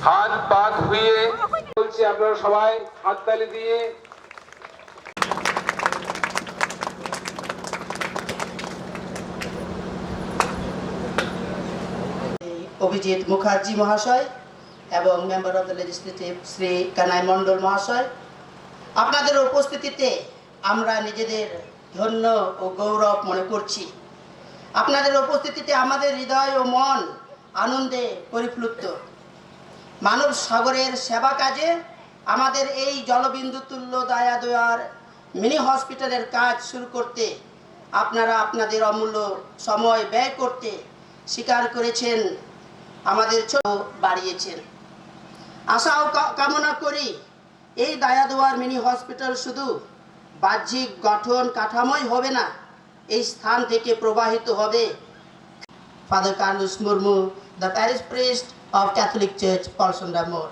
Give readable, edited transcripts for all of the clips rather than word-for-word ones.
হাত পা ধুয়ে বলছি আপনারা সবাই হাততালি দিয়ে অভিজিৎ মুখার্জি মহাশয় এবং member of the legislative Shri Kanai Mondal মহাশয়, আপনাদের উপস্থিতিতে আমরা নিজেদের ধন্য ও গৌরব মনে করছি। আপনাদের উপস্থিতিতে আমাদের হৃদয় ও মন আনন্দে পরিপ্লুত। মানব সাগরের সেবা কাজে আমাদের এই জলবিন্দু তুল্য দয়া দয়ার মিনি হসপিটালের কাজ শুরু করতে আপনারা আপনাদের অমূল্য সময় ব্যয় করতে স্বীকার করেছেন, আমাদের ছোট বাড়িয়েছেন। আশাও কামনা করি এই দয়া দোয়ার মিনি হসপিটাল শুধু বাহ্যিক গঠন কাঠামোই হবে না, এই স্থান থেকে প্রবাহিত হবে father Carlos Murmu, the parish priest of Catholic Church, Parsonda More.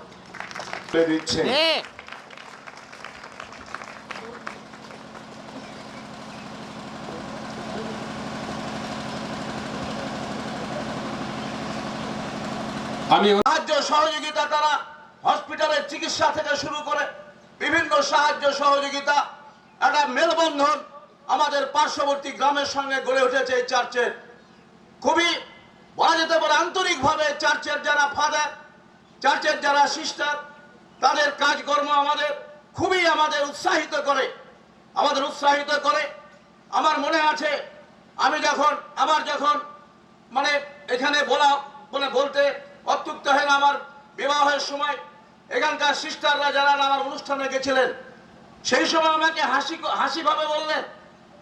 আমি সাহায্য সহযোগিতা তারা হসপিটালের চিকিৎসা থেকে শুরু করে বিভিন্ন সাহায্য সহযোগিতা, একটা মেলবন্ধন আমাদের পার্শ্ববর্তী গ্রামের সঙ্গে গড়ে উঠেছে এই চার্চের। খুবই বলা যেতে পারে আন্তরিকভাবে চার্চের যারা ফাদার, চার্চের যারা সিস্টার, তাদের কাজকর্ম আমাদের উৎসাহিত করে। আমার মনে আছে আমার যখন মানে এখানে বলতে অত্যুক্ত হয় না, আমার বিবাহের সময় এখানকার সিস্টাররা যারা আমার অনুষ্ঠানে গেছিলেন, সেই সময় আমাকে হাসি ভাবে বললেন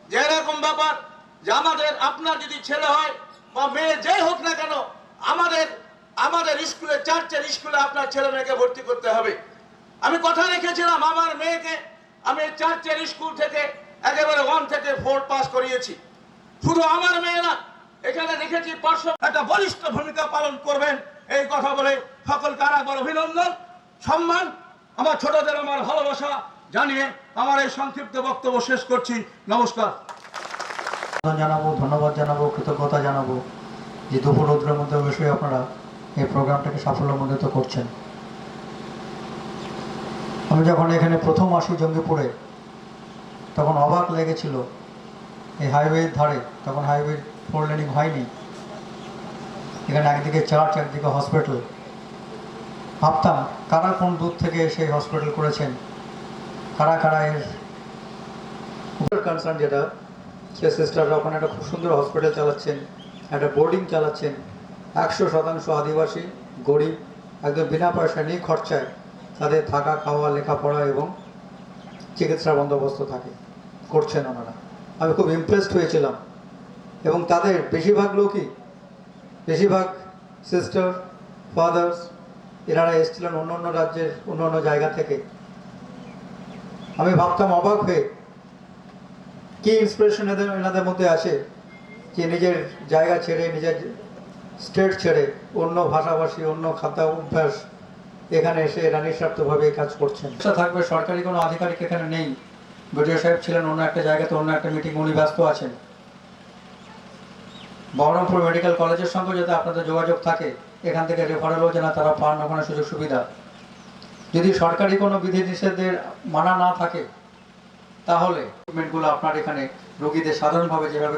যে এরকম ব্যাপার যে আপনার যদি ছেলে হয় বা মেয়ে যেই হোক না কেন, আমাদের স্কুলে, চার্চের স্কুলে আপনার ছেলে মেয়েকে ভর্তি করতে হবে। আমি কথা রেখেছিলাম, আমার মেয়েকে আমি চার্চের স্কুল থেকে একেবারে 1 থেকে 4 পাস করিয়েছি। শুধু আমার মেয়ে না, এখানে দেখেছি পার্শ্ব একটা বলিষ্ঠ ভূমিকা পালন করবেন, এই কথা বলে সকলকে আরেকবার অভিনন্দন, সম্মান, আমার ছোটদের আমার ভালোবাসা জানিয়ে আমার এই সংক্ষিপ্ত বক্তব্য শেষ করছি। নমস্কার। জানাবো, ধন্যবাদ জানাবো, কৃতজ্ঞতা জানাবো যে দুপুর রৌদ্রের মধ্যে অবশ্যই আপনারা এই প্রোগ্রামটাকে সাফল্যমণ্ডিত করছেন। আমি যখন এখানে প্রথম আসি জঙ্গিপুরে, তখন অবাক লেগেছিল এই হাইওয়ের ধারে, তখন হাইওয়ে 4 লেনিং হয়নি, এখানে একদিকে চার্চ একদিকে হসপিটাল। ভাবতাম কারা কোন দূর থেকে সেই হসপিটাল করেছেন, কারা এর কনসার্ন যেটা সে সিস্টাররা ওখানে একটা খুব সুন্দর হসপিটাল চালাচ্ছেন, একটা বোর্ডিং চালাচ্ছেন। 100% আদিবাসী গরিব একদম বিনা পয়সা নিয়ে খরচায় তাদের থাকা খাওয়া লেখাপড়া এবং চিকিৎসার বন্দোবস্ত করছেন ওনারা। আমি খুব ইমপ্রেসড হয়েছিলাম। এবং তাদের বেশিরভাগ সিস্টার ফাদার্স এনারা এসেছিলেন অন্য রাজ্যের অন্য জায়গা থেকে। আমি ভাবতাম অবাক হয়ে কি ইন্সপিরেশন এনাদের মধ্যে আছে যে নিজের জায়গা ছেড়ে, নিজের স্টেট ছেড়ে, অন্য ভাষাভাষী, অন্য খাদ্য অভ্যাস এখানে এসে এরা নিঃস্বার্থভাবে কাজ করছেন। থাকবে সরকারি কোনো আধিকারিক এখানে নেই, বিডিও সাহেব ছিলেন অন্য একটা জায়গাতে, অন্য একটা মিটিং, উনি ব্যস্ত আছেন। বহরমপুর মেডিকেল কলেজের সঙ্গে যাতে আপনাদের যোগাযোগ থাকে, এখান থেকে রেফারেলও যেন তারা পান ওখানে সুযোগ সুবিধা। যদি সরকারি কোনো বিধিনিষেধের মানা না থাকে, তাহলে ট্রিটমেন্টগুলো আপনার এখানে রোগীদের সাধারণভাবে যেভাবে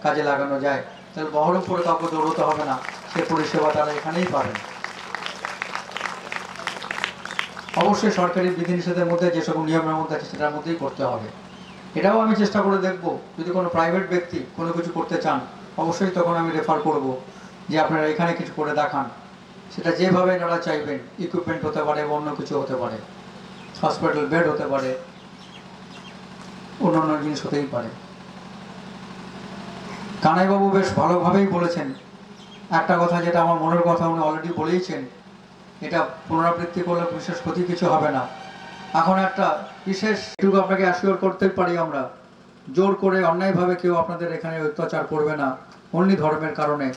কাজে লাগানো যায়, তাহলে বহরমপুরে কাউকে দৌড়তে হবে না, সে পরিষেবা তারা এখানেই পাবেন। অবশ্যই সরকারি বিধিনিষেধের মধ্যে যেসব নিয়মের মধ্যে আছে সেটার মধ্যেই করতে হবে। এটাও আমি চেষ্টা করে দেখব, যদি কোনো প্রাইভেট ব্যক্তি কোনো কিছু করতে চান, অবশ্যই তখন আমি রেফার করব যে আপনারা এখানে কিছু করে দেখান। সেটা যেভাবে তারা চাইবেন, ইকুইপমেন্ট হতে পারে, অন্য কিছু হতে পারে, হসপিটাল বেড হতে পারে, অন্য জিনিস হতেই পারে। কানাইবাবু বেশ ভালোভাবেই বলেছেন একটা কথা, যেটা আমার মনের কথা উনি অলরেডি বলেইছেন, এটা পুনরাবৃত্তি করলে বিশেষ ক্ষতি কিছু হবে না। এখন একটা বিশেষ এটুকু আপনাকে অ্যাসিওর করতে পারি, আমরা জোর করে অন্যায়ভাবে কেউ আপনাদের এখানে অত্যাচার করবে না। অন্য ধর্মের কারণে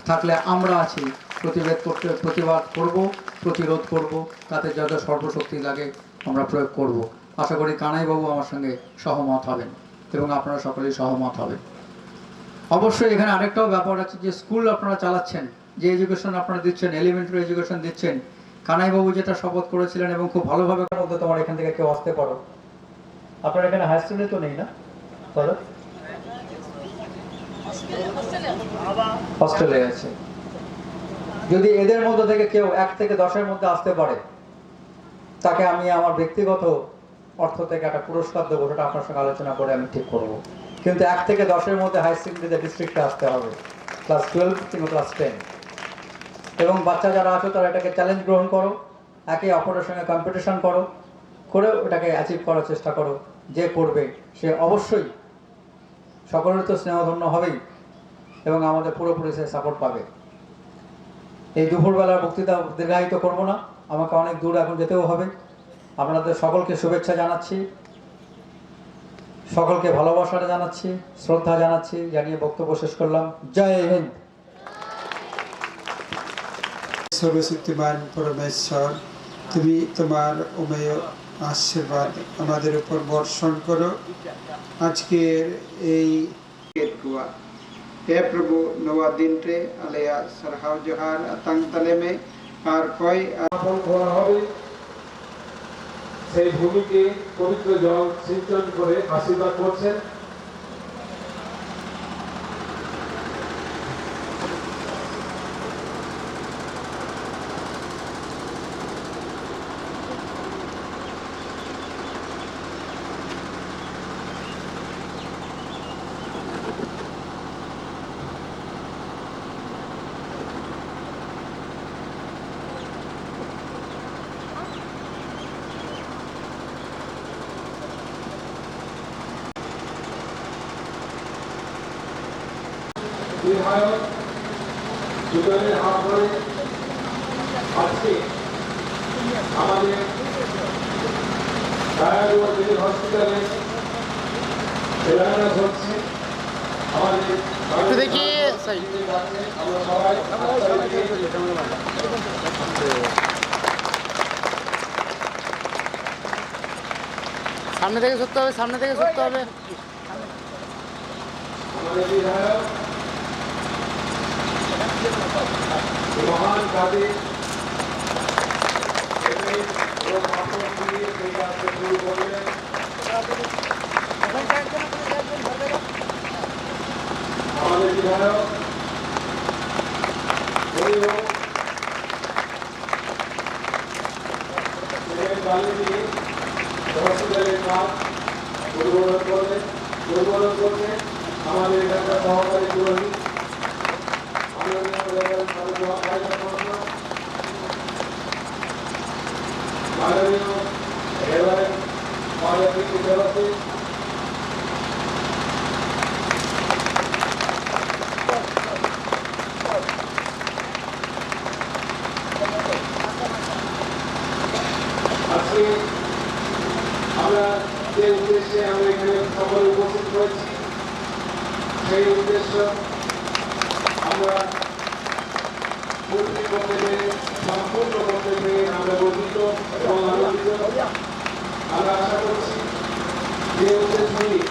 থাকলে আমরা আছি, প্রতিবাদ করব, প্রতিরোধ করব, তাতে যত সর্বশক্তি লাগে আমরা প্রয়োগ করব। আশা করি কানাইবাবু আমার সঙ্গে সহমত হবেন এবং আপনারা সকলেই সহমত হবেন। অবশ্যই এখানে আরেকটাও ব্যাপার আছে যে স্কুল আপনারা চালাচ্ছেন, যে এডুকেশন আপনারা দিচ্ছেন, এলিমেন্টারি এডুকেশন দিচ্ছেন, কানাইবাবু যেটা শপথ করেছিলেন এবং খুব ভালোভাবে মধ্যে তোমার এখান থেকে কেউ আসতে পারো। আপনার এখানে হাই স্কুলে তো নেই না? বলো, হস্টেলে আছে। যদি এদের মধ্যে থেকে কেউ 1 থেকে 10-এর মধ্যে আসতে পারে, তাকে আমি আমার ব্যক্তিগত অর্থ থেকে একটা পুরস্কার দেবো, সেটা আপনার সঙ্গে আলোচনা করে আমি ঠিক করব। কিন্তু 1 থেকে 10-এর মধ্যে হাই সেকেন্ডারিতে ডিস্ট্রিক্টে আসতে হবে, ক্লাস 12 কিংবা ক্লাস 10। এবং বাচ্চা যারা আছো তারা এটাকে চ্যালেঞ্জ গ্রহণ করো, একে অপরের সঙ্গে কম্পিটিশন করো, করে ওটাকে অ্যাচিভ করার চেষ্টা করো। যে করবে সে অবশ্যই সকলের তো স্নেহধন্য হবেই এবং আমাদের পুরোপুরি সে সাপোর্ট পাবে। এই দুপুরবেলার বক্তৃতা দীর্ঘায়িত করব না, আমাকে অনেক দূর এখন যেতেও হবে। আপনাদের সকলকে শুভেচ্ছা জানাচ্ছি, সকলকে ভালোবাসা জানাচ্ছি, শ্রদ্ধা জানাচ্ছি, জানিয়ে বক্তব্য শেষ করলাম। জয় হিন্দ। সর্বশক্তিমান পরমেশ্বর, তুমি তোমার অমেয় আশীর্বাদ আমাদের উপর বর্ষণ করো। আজকের এই হে প্রভু নवा दिन रे আলেয়া সরহাও জোহার আতঙ্ক তলে মে আর কই আপন করা হবে। সেই ভূমিকে পবিত্র জল সিঞ্চন করে আশীর্বাদ করছেন। বিধায়ক দুজনের হাত ধরে আজকে আমাদের ডায়াগনোজ হসপিটালে শিলান্যাস হচ্ছে। আমাদের একটু দেখি আমরা সবাই সামনে থেকে সরতে হবে, সামনে থেকে সরতে হবে। আমাদের বিধায়ক মহান কাজে সেই কাজকে শুরু করলেন। আমাদের বিধায়ক বালি দিয়ে হসপিটালের কাজ উদ্বোধন করলেন। আমাদের এখানকার সহকারী পুরোহিত আজকে আমরা যে উদ্দেশ্যে আমরা এখানে সকলে উপস্থিত হয়েছি, সেই উদ্দেশ্য আমরা পূর্তি করতে পেরে, সম্পূর্ণ করতে পেরে আমরা গর্বিত এবং আনন্দিত। আমরা আশা করছি যে উদ্দেশ্য নিয়ে,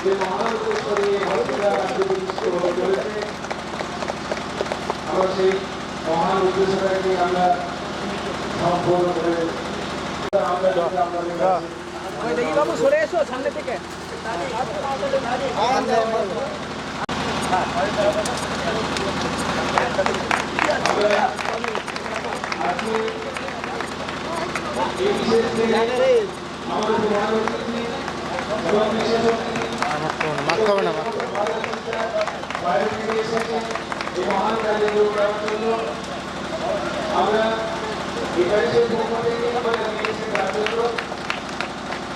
যে মহান উদ্দেশ্য নিয়ে হসপিটাল আজকে প্রতিষ্ঠিত হয়ে চলেছে, আমরা সেই মহান উদ্দেশ্যটাকে আমরা সম্পূর্ণ করে দেখি বাবু সরে এসো সামনে থেকে। মারতে হবে না, আমরা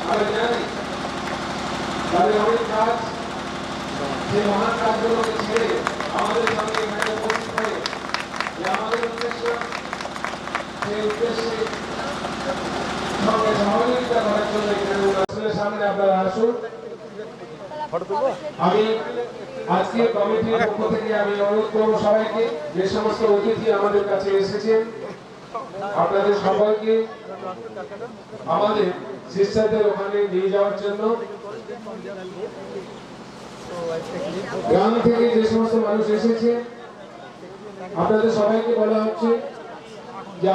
আমরা জানি তাদের অনেক কাজ, সেই মহান কাজগুলোকে ছেড়ে আমাদের সঙ্গে এখানে উপস্থিত হয়ে যে আমাদের উদ্দেশ্য, সেই উদ্দেশ্যে সঙ্গে সহযোগিতা করার জন্য এখানে সামনে আপনারা আসুন। আমি আজকে কমিটির পক্ষ থেকে আমি অনুরোধ করবো সবাইকে, যে সমস্ত অতিথি আমাদের কাছে এসেছেন, আপনাদের সবাইকে আমাদের সিস্টারদের ওখানে নিয়ে যাওয়ার জন্য। গ্রাম থেকে যে সমস্ত মানুষ এসেছে আপনাদের সবাইকে বলা হচ্ছে যে